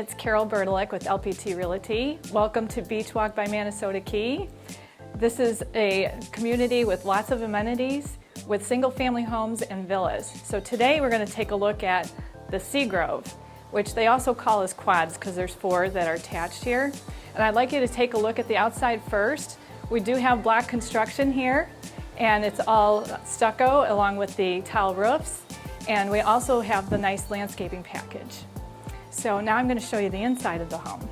it's Carol Burdelik with LPT Realty. Welcome to Beach Walk by Minnesota Key. This is a community with lots of amenities with single-family homes and villas. So today we're going to take a look at the Sea Grove, which they also call as quads because there's 4 that are attached here. And I'd like you to take a look at the outside first. We do have block construction here, and it's all stucco along with the tile roofs. And we also have the nice landscaping package. So now I'm going to show you the inside of the home.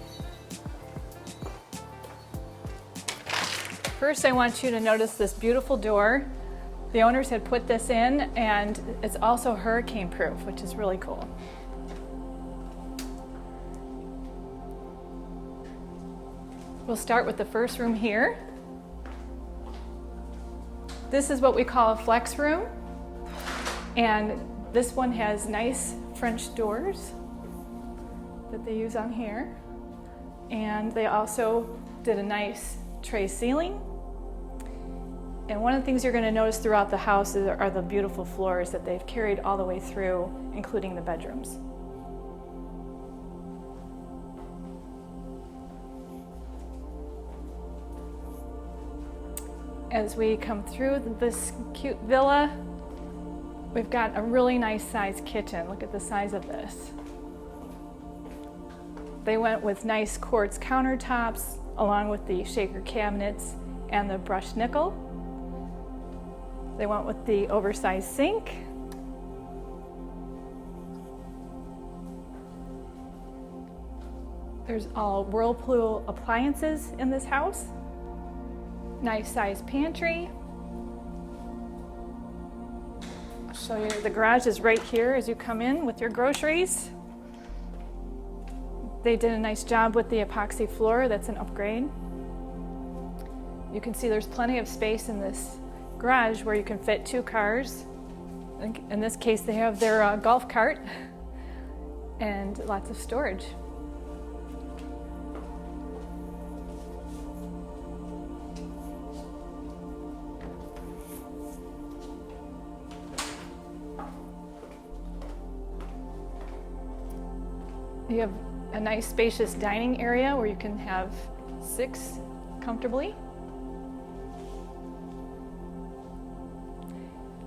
First, I want you to notice this beautiful door. The owners had put this in, and it's also hurricane proof, which is really cool. We'll start with the first room here. This is what we call a flex room, and this one has nice French doors that they use on here, and they also did a nice tray ceiling. And one of the things you're going to notice throughout the house are the beautiful floors that they've carried all the way through, including the bedrooms. As we come through this cute villa, we've got a really nice sized kitchen. Look at the size of this. They went with nice quartz countertops along with the shaker cabinets and the brushed nickel. They went with the oversized sink. There's all Whirlpool appliances in this house. Nice sized pantry. I'll show you the garage is right here as you come in with your groceries. They did a nice job with the epoxy floor. That's an upgrade. You can see there's plenty of space in this garage where you can fit 2 cars. In this case, they have their golf cart and lots of storage. You have a nice spacious dining area where you can have 6 comfortably.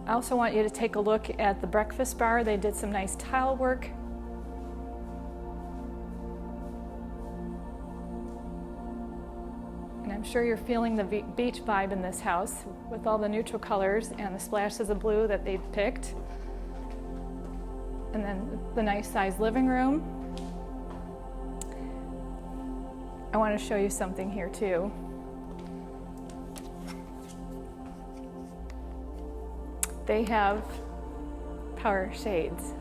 I also want you to take a look at the breakfast bar. They did some nice tile work. And I'm sure you're feeling the beach vibe in this house with all the neutral colors and the splashes of blue that they've picked. And then the nice sized living room. I want to show you something here too. They have power shades.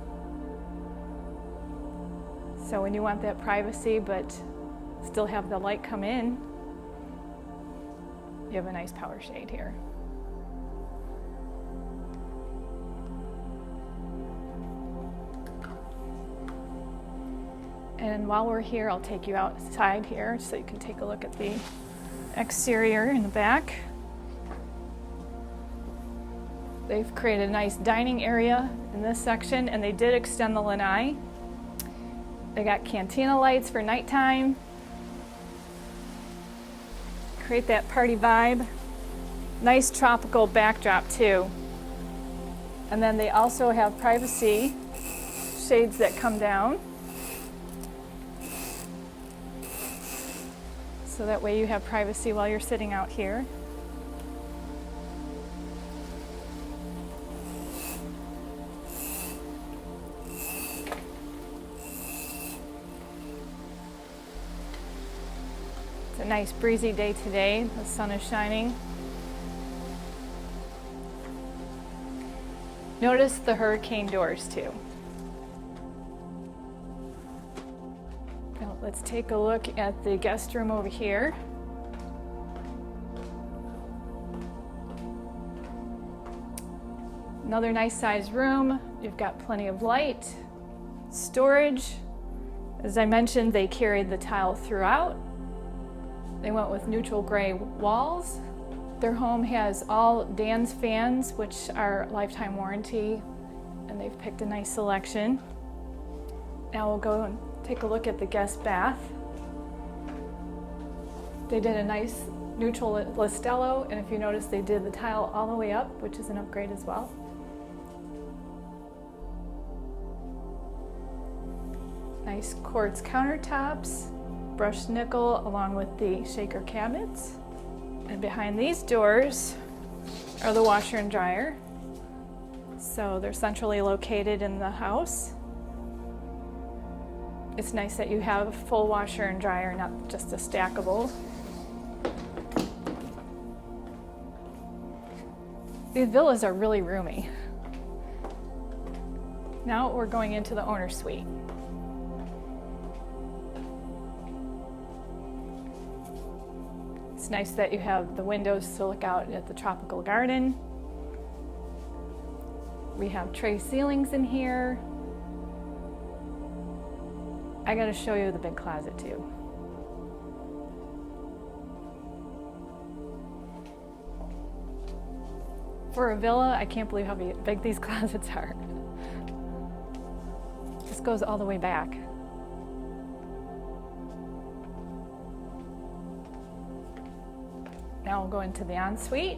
So when you want that privacy but still have the light come in, you have a nice power shade here. And while we're here, I'll take you outside here so you can take a look at the exterior in the back. They've created a nice dining area in this section, and they did extend the lanai. They got cantina lights for nighttime. Create that party vibe. Nice tropical backdrop too. And then they also have privacy shades that come down. So that way you have privacy while you're sitting out here. It's a nice breezy day today. The sun is shining. Notice the hurricane doors too. Now let's take a look at the guest room over here. Another nice sized room. You've got plenty of light, storage. As I mentioned, they carried the tile throughout. They went with neutral gray walls. Their home has all Dan's fans, which are lifetime warranty, and they've picked a nice selection. Now we'll go and take take a look at the guest bath. They did a nice neutral listello, and if you notice, they did the tile all the way up, which is an upgrade as well. Nice quartz countertops, brushed nickel along with the shaker cabinets. And behind these doors are the washer and dryer. So they're centrally located in the house. It's nice that you have a full washer and dryer, not just a stackable. These villas are really roomy. Now we're going into the owner suite. It's nice that you have the windows to look out at the tropical garden. We have tray ceilings in here. I gotta show you the big closet too. For a villa, I can't believe how big these closets are. This goes all the way back. Now we'll go into the ensuite.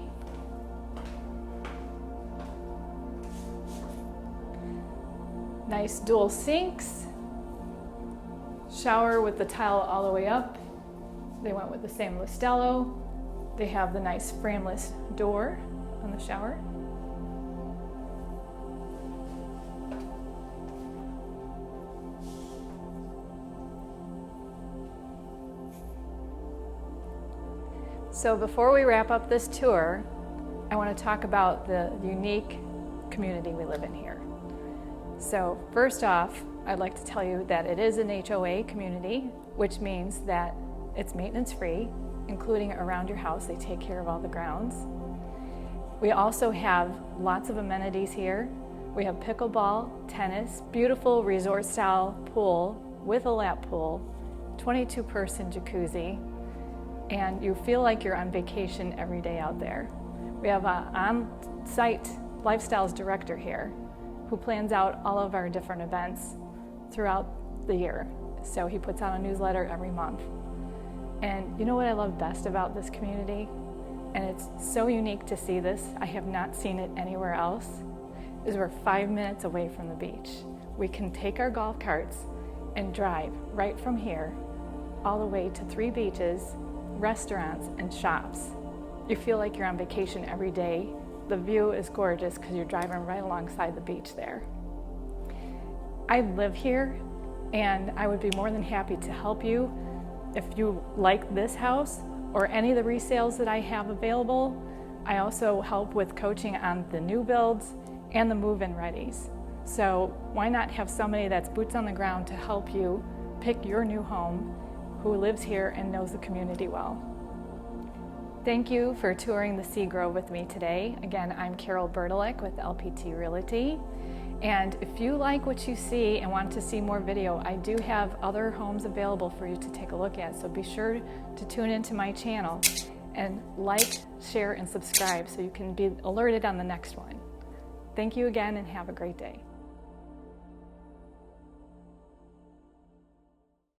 Nice dual sinks. Shower with the tile all the way up. They went with the same listello. They have the nice frameless door on the shower. So before we wrap up this tour, I want to talk about the unique community we live in here. So first off, I'd like to tell you that it is an HOA community, which means that it's maintenance free, including around your house. They take care of all the grounds. We also have lots of amenities here. We have pickleball, tennis, beautiful resort style pool with a lap pool, 22-person jacuzzi, and you feel like you're on vacation every day out there. We have an on-site lifestyles director here who plans out all of our different events throughout the year. So he puts out a newsletter every month. And you know what I love best about this community? And it's so unique to see this, I have not seen it anywhere else, is we're 5 minutes away from the beach. We can take our golf carts and drive right from here all the way to 3 beaches, restaurants, and shops. You feel like you're on vacation every day. The view is gorgeous because you're driving right alongside the beach there. I live here, and I would be more than happy to help you if you like this house or any of the resales that I have available. I also help with coaching on the new builds and the move-in readies. So why not have somebody that's boots on the ground to help you pick your new home, who lives here and knows the community well. Thank you for touring the Sea Grove with me today. Again, I'm Carol Burdelik with LPT Realty. And if you like what you see and want to see more video, I do have other homes available for you to take a look at. So be sure to tune into my channel and like, share, and subscribe so you can be alerted on the next one. Thank you again and have a great day.